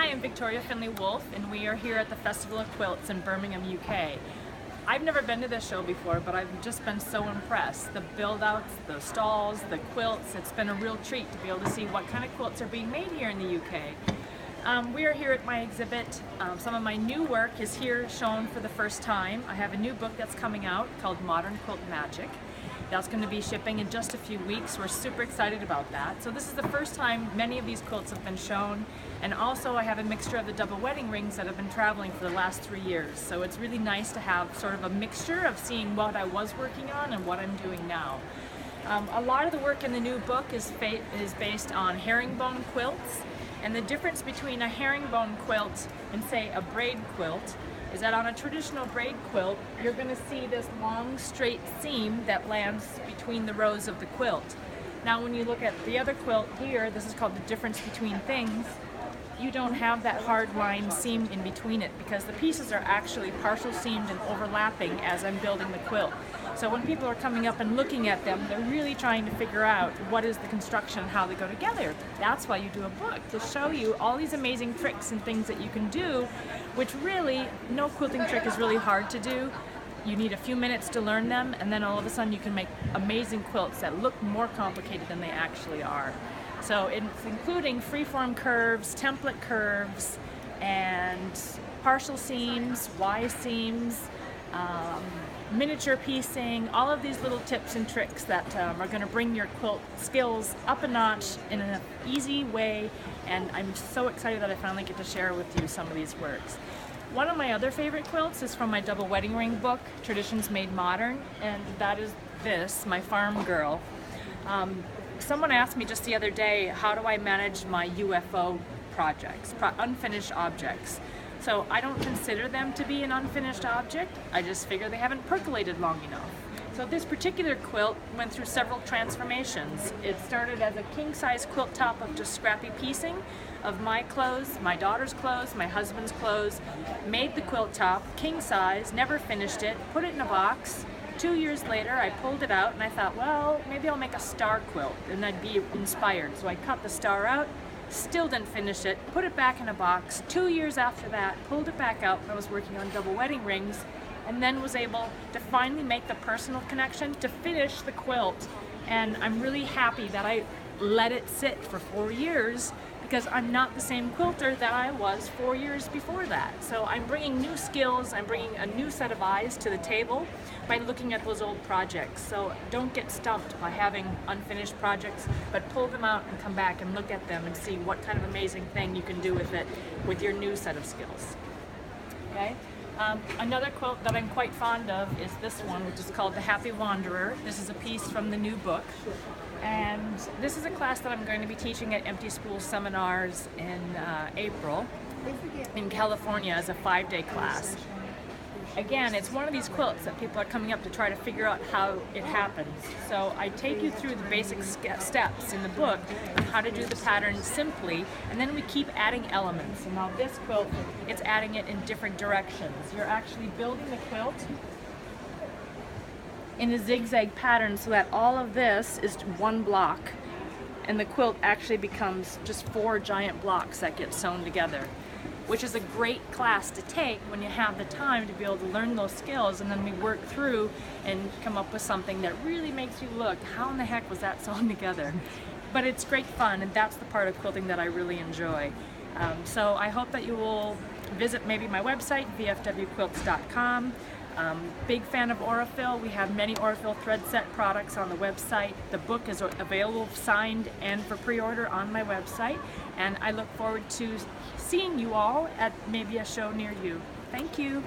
Hi, I'm Victoria Findlay Wolfe, and we are here at the Festival of Quilts in Birmingham, UK. I've never been to this show before, but I've just been so impressed. The build-outs, the stalls, the quilts, it's been a real treat to be able to see what kind of quilts are being made here in the UK. We are here at my exhibit. Some of my new work is here shown for the first time. I have a new book that's coming out called Modern Quilt Magic. That's going to be shipping in just a few weeks. We're super excited about that. So this is the first time many of these quilts have been shown. And also I have a mixture of the double wedding rings that have been traveling for the last 3 years. So it's really nice to have sort of a mixture of seeing what I was working on and what I'm doing now. A lot of the work in the new book is based on herringbone quilts. And the difference between a herringbone quilt and, say, a braid quilt is that on a traditional braid quilt, you're going to see this long straight seam that lands between the rows of the quilt. Now when you look at the other quilt here, this is called the difference between things, you don't have that hard line seam in between it because the pieces are actually partial seamed and overlapping as I'm building the quilt. So when people are coming up and looking at them, they're really trying to figure out what is the construction and how they go together. That's why you do a book, to show you all these amazing tricks and things that you can do, which really, no quilting trick is really hard to do. You need a few minutes to learn them, and then all of a sudden you can make amazing quilts that look more complicated than they actually are. So it's including freeform curves, template curves, and partial seams, Y seams, miniature piecing, all of these little tips and tricks that are going to bring your quilt skills up a notch in an easy way, and I'm so excited that I finally get to share with you some of these works. One of my other favorite quilts is from my double wedding ring book, Traditions Made Modern, and that is this, my Farm Girl. Someone asked me just the other day, how do I manage my UFO projects, unfinished objects? So I don't consider them to be an unfinished object, I just figure they haven't percolated long enough. So this particular quilt went through several transformations. It started as a king-size quilt top of just scrappy piecing of my clothes, my daughter's clothes, my husband's clothes, made the quilt top, king-size, never finished it, put it in a box. 2 years later, I pulled it out and I thought, well, maybe I'll make a star quilt and I'd be inspired. So I cut the star out, still didn't finish it, put it back in a box. 2 years after that, pulled it back out when I was working on double wedding rings, and then was able to finally make the personal connection to finish the quilt. And I'm really happy that I let it sit for 4 years, because I'm not the same quilter that I was 4 years before that. So I'm bringing new skills, I'm bringing a new set of eyes to the table by looking at those old projects. So don't get stumped by having unfinished projects, but pull them out and come back and look at them and see what kind of amazing thing you can do with it with your new set of skills. Okay? Another quilt that I'm quite fond of is this one, which is called The Happy Wanderer. This is a piece from the new book. And this is a class that I'm going to be teaching at Empty School Seminars in April in California as a 5-day class. Again, it's one of these quilts that people are coming up to try to figure out how it happens. So I take you through the basic steps in the book on how to do the pattern simply, and then we keep adding elements. And now this quilt, it's adding it in different directions. You're actually building the quilt in a zigzag pattern so that all of this is one block, and the quilt actually becomes just 4 giant blocks that get sewn together, which is a great class to take when you have the time to be able to learn those skills, and then we work through and come up with something that really makes you look, how in the heck was that sewn together? But it's great fun, and that's the part of quilting that I really enjoy. So I hope that you will visit maybe my website, vfwquilts.com. Big fan of Aurifil. We have many Aurifil thread set products on the website. The book is available signed and for pre-order on my website, and I look forward to seeing you all at maybe a show near you. Thank you.